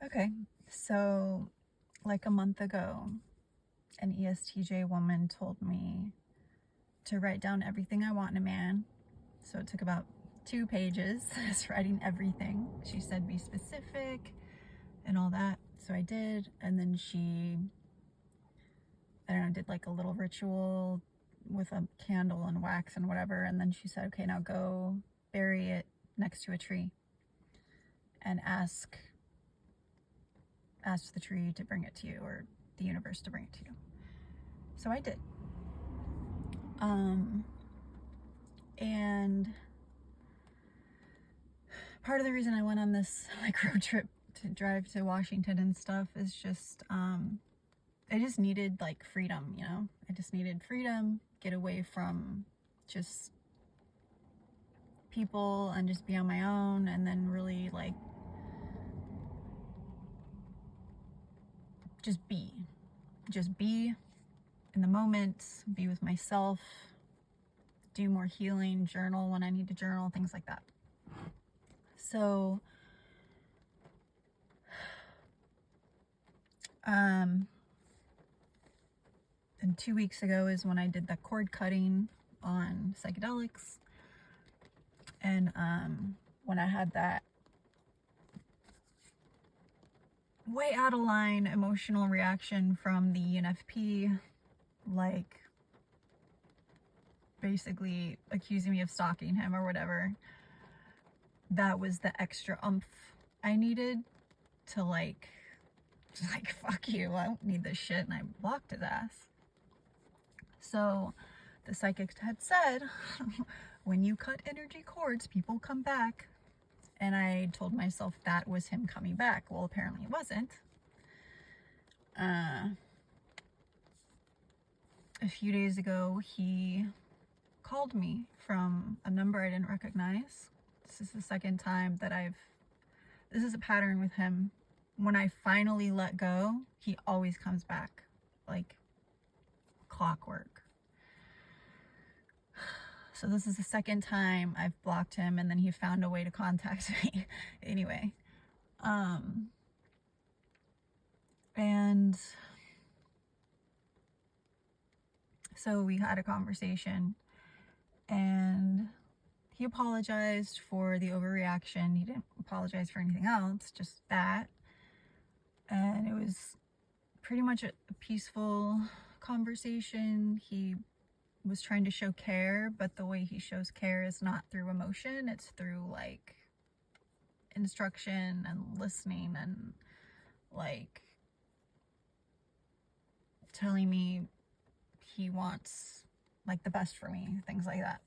Okay, so like a month ago, an ESTJ woman told me to write down everything I want in a man. So it took about 2 pages, just writing everything. She said be specific and all that. So I did. And then she, I don't know, did like a little ritual with a candle and wax and whatever. And then she said, okay, now go bury it next to a tree and ask the tree to bring it to you, or the universe to bring it to you. So I did. And part of the reason I went on this like road trip to drive to Washington and stuff is just I just needed like freedom, you know? I just needed freedom, get away from just people and just be on my own, and then really like just be in the moment, be with myself, do more healing, journal when I need to journal, things like that. So and 2 weeks ago is when I did the cord cutting on psychedelics. And when I had that way out of line emotional reaction from the ENFP, like basically accusing me of stalking him or whatever, that was the extra oomph I needed to like fuck you, I don't need this shit, and I blocked his ass. So the psychic had said, when you cut energy cords, people come back. And I told myself that was him coming back. Well, apparently it wasn't. A few days ago, he called me from a number I didn't recognize. This is the second time that this is a pattern with him. When I finally let go, he always comes back, like clockwork. So this is the second time I've blocked him, and then he found a way to contact me. Anyway, and so we had a conversation, and he apologized for the overreaction. He didn't apologize for anything else, just that. And it was pretty much a peaceful conversation. He was trying to show care, but the way he shows care is not through emotion, it's through like instruction and listening and like telling me he wants like the best for me, things like that.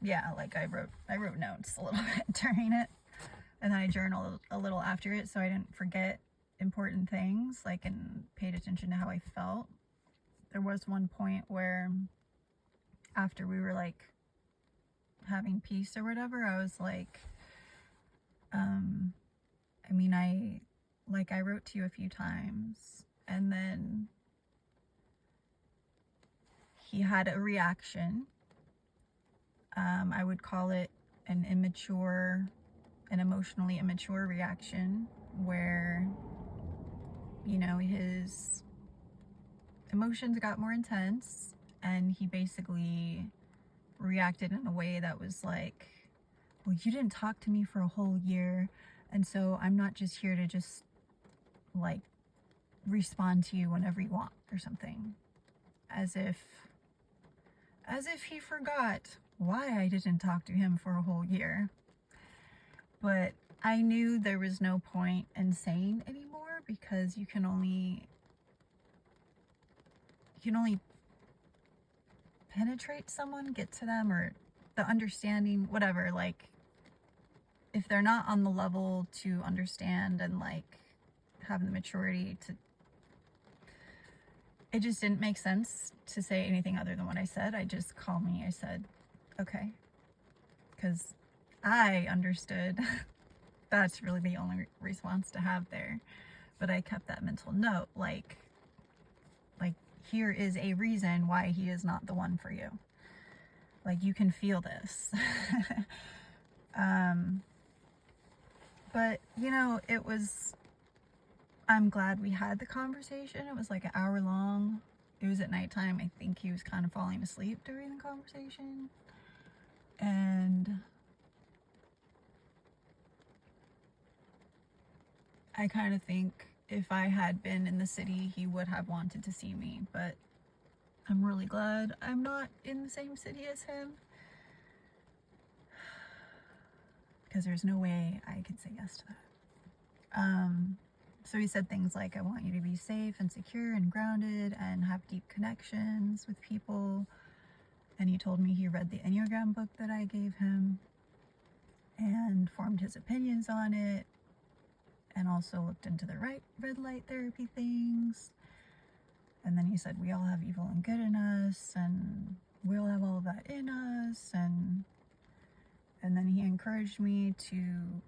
Yeah, like I wrote notes a little bit during it, and then I journaled a little after it, so I didn't forget important things, like, and paid attention to how I felt. There was one point where after we were like having peace or whatever, I was like, I mean, I wrote to you a few times, and then he had a reaction. I would call it an emotionally immature reaction, where, you know, his emotions got more intense, and he basically reacted in a way that was like, well, you didn't talk to me for a whole year, and so I'm not just here to just like respond to you whenever you want or something, as if he forgot why I didn't talk to him for a whole year. But I knew there was no point in saying anymore, because you can only penetrate someone, get to them, or the understanding, whatever. Like, if they're not on the level to understand and like have the maturity to, it just didn't make sense to say anything other than what I said. I said, okay, because I understood that's really the only response to have there. But I kept that mental note, like here is a reason why he is not the one for you. Like, you can feel this. But, you know, I'm glad we had the conversation. It was like an hour long. It was at nighttime. I think he was kind of falling asleep during the conversation. And I kind of think if I had been in the city, he would have wanted to see me. But I'm really glad I'm not in the same city as him, because there's no way I could say yes to that. So he said things like, I want you to be safe and secure and grounded and have deep connections with people. And he told me he read the Enneagram book that I gave him and formed his opinions on it, and also looked into the red light therapy things. And then he said, we all have evil and good in us, and we all have all of that in us. And then he encouraged me to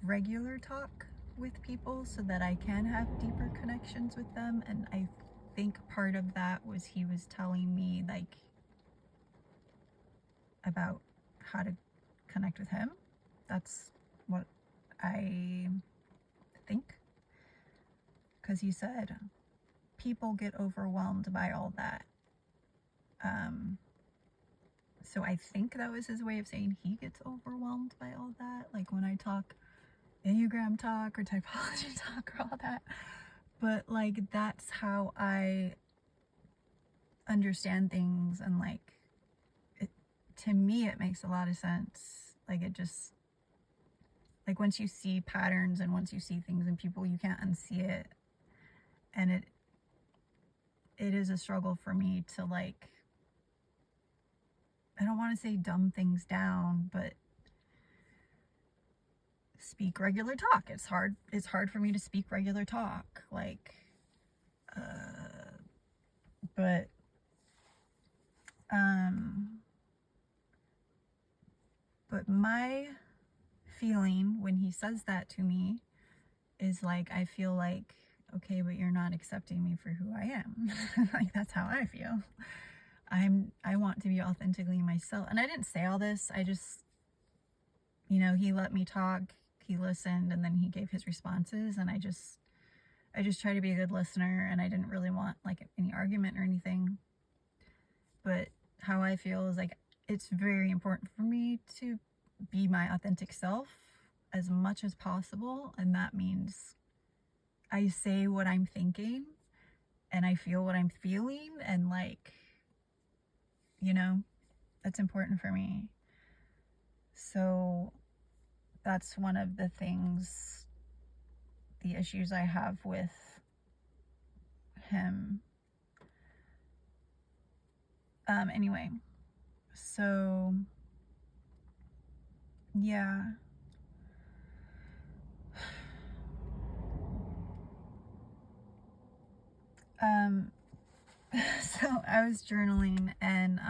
regular talk with people so that I can have deeper connections with them. And I think part of that was he was telling me, like, about how to connect with him. That's what I think. Because he said people get overwhelmed by all that. So I think that was his way of saying he gets overwhelmed by all that. Like when I talk Enneagram talk or typology talk or all that. But like, that's how I understand things. And like, to me, it makes a lot of sense. Like, it just, like, once you see patterns and once you see things in people, you can't unsee it. And it is a struggle for me to, like, I don't want to say dumb things down, but speak regular talk. It's hard for me to speak regular talk. Like, but my feeling when he says that to me is like, I feel like, okay, but you're not accepting me for who I am. Like, that's how I feel. I want to be authentically myself. And I didn't say all this. I just, you know, he let me talk, he listened, and then he gave his responses. And I just try to be a good listener, and I didn't really want like any argument or anything. But how I feel is like, it's very important for me to be my authentic self as much as possible. And that means I say what I'm thinking and I feel what I'm feeling. And like, you know, that's important for me. So that's one of the things, the issues I have with him. Anyway, so yeah. So I was journaling, and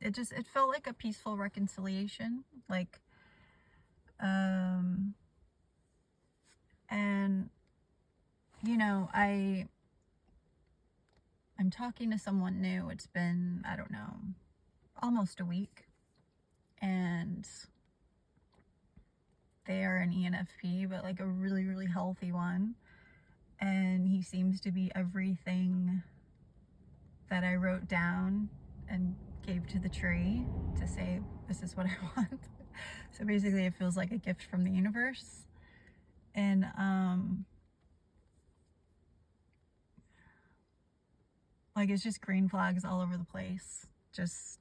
it felt like a peaceful reconciliation, like, and you know, I'm talking to someone new. It's been, I don't know, almost a week, and they are an ENFP, but like a really, really healthy one. And he seems to be everything that I wrote down and gave to the tree to say, this is what I want. So basically it feels like a gift from the universe. And like, it's just green flags all over the place. Just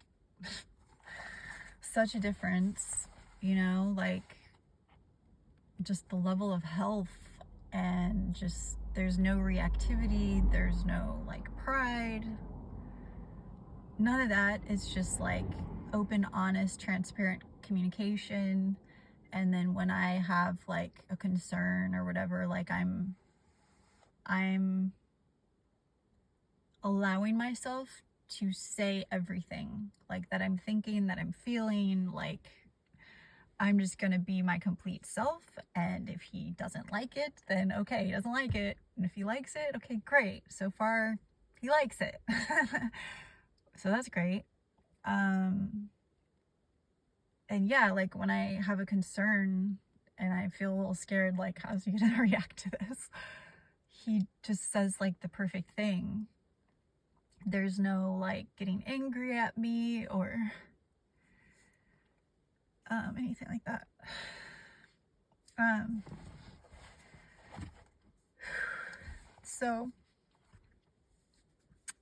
such a difference, you know, like just the level of health, and just there's no reactivity, there's no like pride, none of that. It's just like open, honest, transparent communication. And then when I have like a concern or whatever, like I'm allowing myself to say everything like that I'm thinking, that I'm feeling. Like, I'm just gonna be my complete self, and if he doesn't like it, then okay, he doesn't like it. And if he likes it, okay, great. So far he likes it. So that's great. And yeah, like when I have a concern and I feel a little scared, like, how's he gonna react to this? He just says like the perfect thing. There's no like getting angry at me or anything like that. So,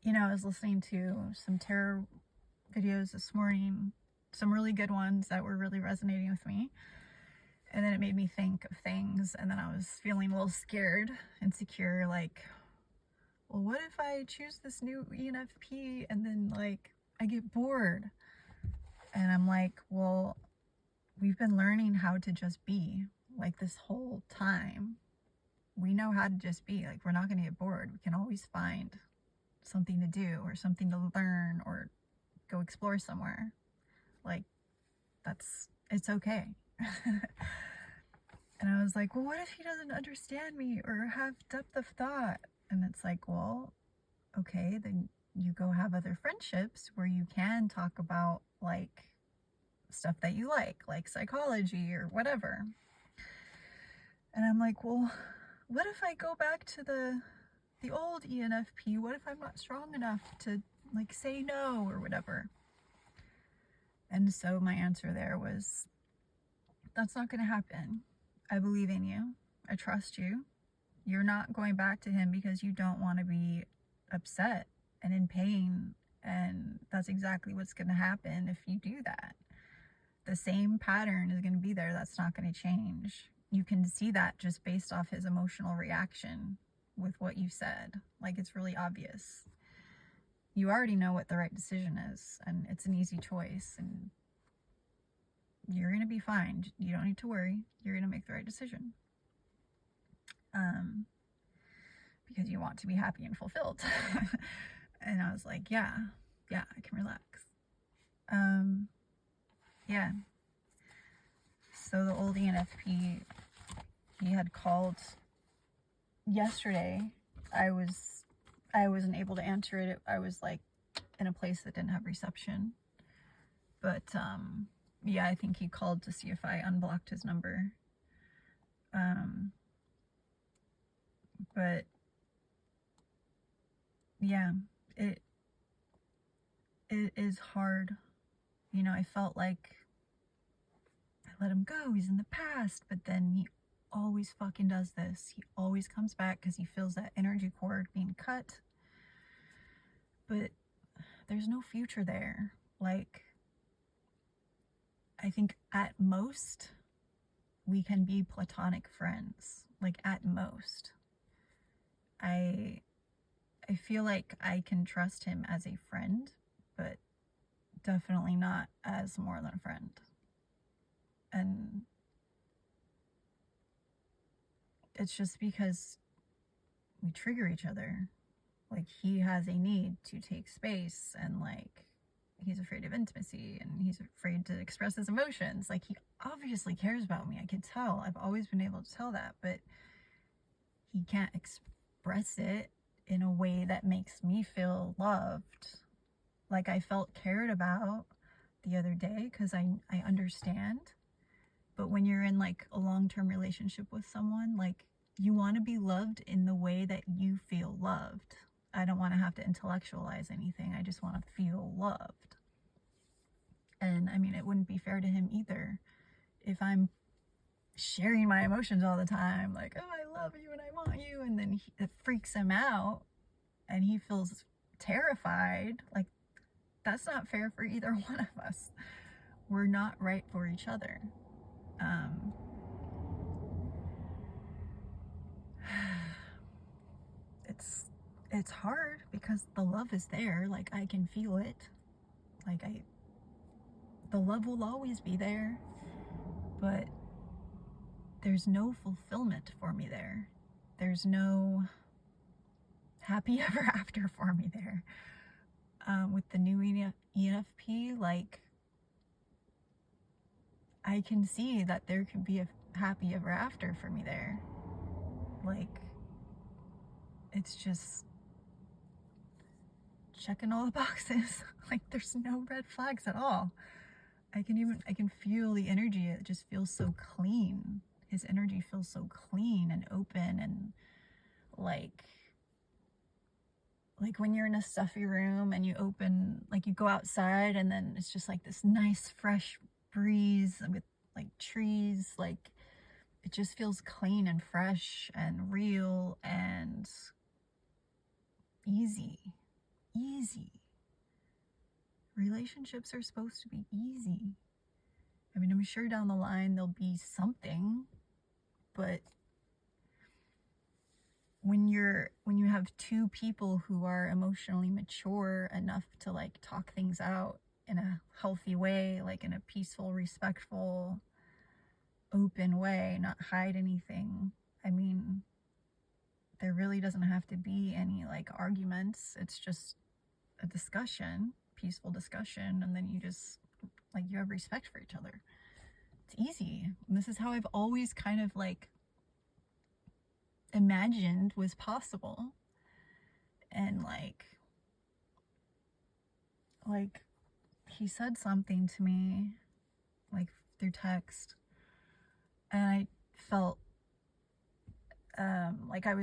you know, I was listening to some tarot videos this morning, some really good ones that were really resonating with me. And then it made me think of things, and then I was feeling a little scared, insecure, like, well, what if I choose this new ENFP and then like I get bored? And I'm like, well, we've been learning how to just be like this whole time. We know how to just be, like, we're not going to get bored. We can always find something to do or something to learn or go explore somewhere. Like, it's okay. And I was like, well, what if he doesn't understand me or have depth of thought? And it's like, well, okay, then you go have other friendships where you can talk about like stuff that you like psychology or whatever. And I'm like, well, what if I go back to the old ENFP? What if I'm not strong enough to like say no or whatever? And so my answer there was, that's not going to happen. I believe in you. I trust you. You're not going back to him because you don't want to be upset and in pain. And that's exactly what's going to happen if you do that. The same pattern is going to be there. That's not going to change. You can see that just based off his emotional reaction with what you said. Like, it's really obvious. You already know what the right decision is, and it's an easy choice, and you're going to be fine. You don't need to worry. You're going to make the right decision. Because you want to be happy and fulfilled. And I was like, yeah, I can relax. Yeah. So the old ENFP, he had called yesterday. I wasn't able to answer it. I was like in a place that didn't have reception. But yeah, I think he called to see if I unblocked his number. But yeah, it is hard. You know, I felt like I let him go. He's in the past, but then he always fucking does this. He always comes back because he feels that energy cord being cut. But there's no future there. Like, I think at most we can be platonic friends. Like, at most. I feel like I can trust him as a friend, but definitely not as more than a friend. And it's just because we trigger each other. Like, he has a need to take space, and like he's afraid of intimacy, and he's afraid to express his emotions. Like, he obviously cares about me. I can tell. I've always been able to tell that, but he can't express it in a way that makes me feel loved, like I felt cared about the other day, because I understand. But when you're in like a long-term relationship with someone, like, you want to be loved in the way that you feel loved. I don't want to have to intellectualize anything. I just want to feel loved. And I mean, it wouldn't be fair to him either if I'm sharing my emotions all the time, like, oh, I love you and I want you, and then it freaks him out and he feels terrified. Like, that's not fair for either one of us. We're not right for each other. It's hard because the love is there. Like, I can feel it. Like, the love will always be there, but there's no fulfillment for me there. There's no happy ever after for me there. With the new ENFP, like, I can see that there could be a happy ever after for me there. Like, it's just checking all the boxes. Like, there's no red flags at all. I can feel the energy. It just feels so clean. His energy feels so clean and open, and like when you're in a stuffy room and you open, like you go outside and then it's just like this nice fresh breeze with like trees, like it just feels clean and fresh and real and easy. Relationships are supposed to be easy. I mean, I'm sure down the line there'll be something, but when you have two people who are emotionally mature enough to like talk things out in a healthy way, like in a peaceful, respectful, open way, not hide anything. I mean, there really doesn't have to be any like arguments. It's just a discussion, peaceful discussion, and then you just like you have respect for each other. It's easy. And this is how I've always kind of like imagined was possible. And like he said something to me like through text, and I felt like I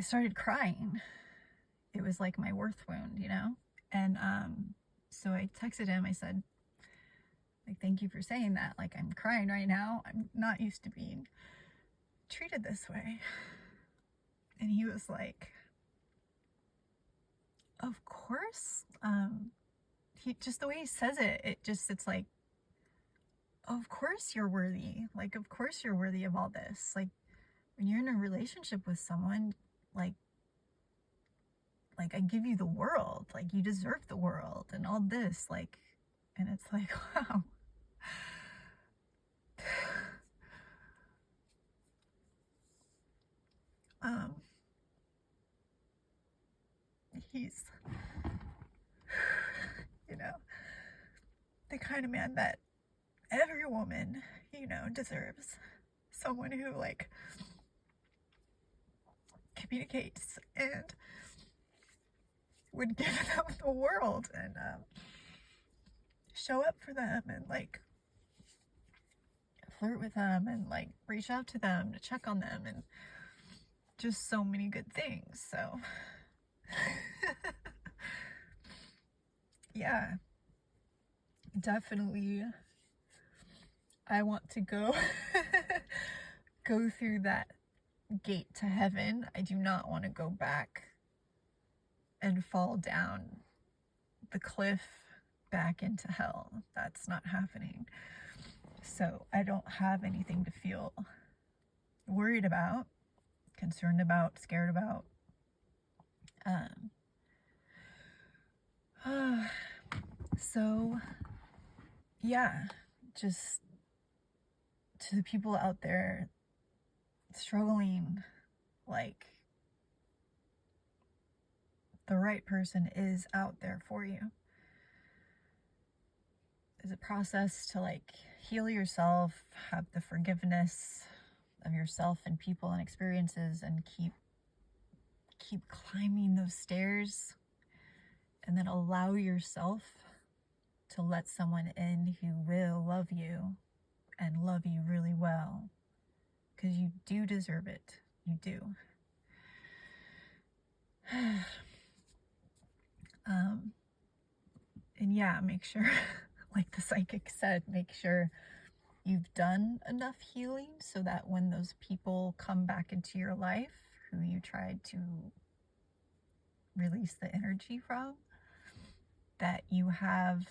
started crying. It was like my worth wound, you know? And so I texted him. I said, like, thank you for saying that. Like, I'm crying right now. I'm not used to being treated this way. And he was like, of course. He just, the way he says it, it's like, of course you're worthy. Like, of course you're worthy of all this. Like, when you're in a relationship with someone, like I give you the world. Like, you deserve the world and all this. Like, and it's like, wow. He's, you know, the kind of man that every woman, you know, deserves. Someone who like communicates and would give them the world and show up for them and like flirt with them and like reach out to them to check on them and just so many good things. So yeah, definitely I want to go go through that gate to heaven. I do not want to go back and fall down the cliff back into hell. That's not happening. So I don't have anything to feel worried about, concerned about, scared about. So yeah, just to the people out there struggling, like, the right person is out there for you. It's a process to like heal yourself, have the forgiveness of yourself and people and experiences, and keep climbing those stairs, and then allow yourself to let someone in who will love you and love you really well, because you do deserve it. You do. And yeah, make sure, like the psychic said, make sure you've done enough healing so that when those people come back into your life who you tried to release the energy from, that you have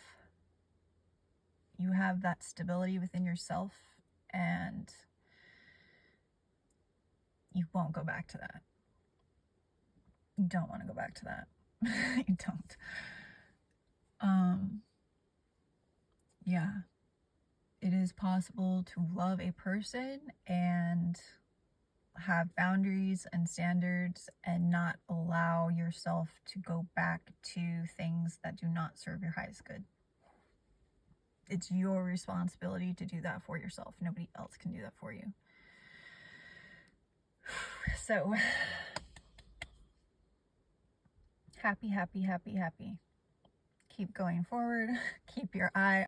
that stability within yourself, and you won't go back to that. You don't want to go back to that. You don't. Yeah, it is possible to love a person and have boundaries and standards and not allow yourself to go back to things that do not serve your highest good. It's your responsibility to do that for yourself. Nobody else can do that for you. So happy, happy, happy, happy. Keep going forward. Keep your eye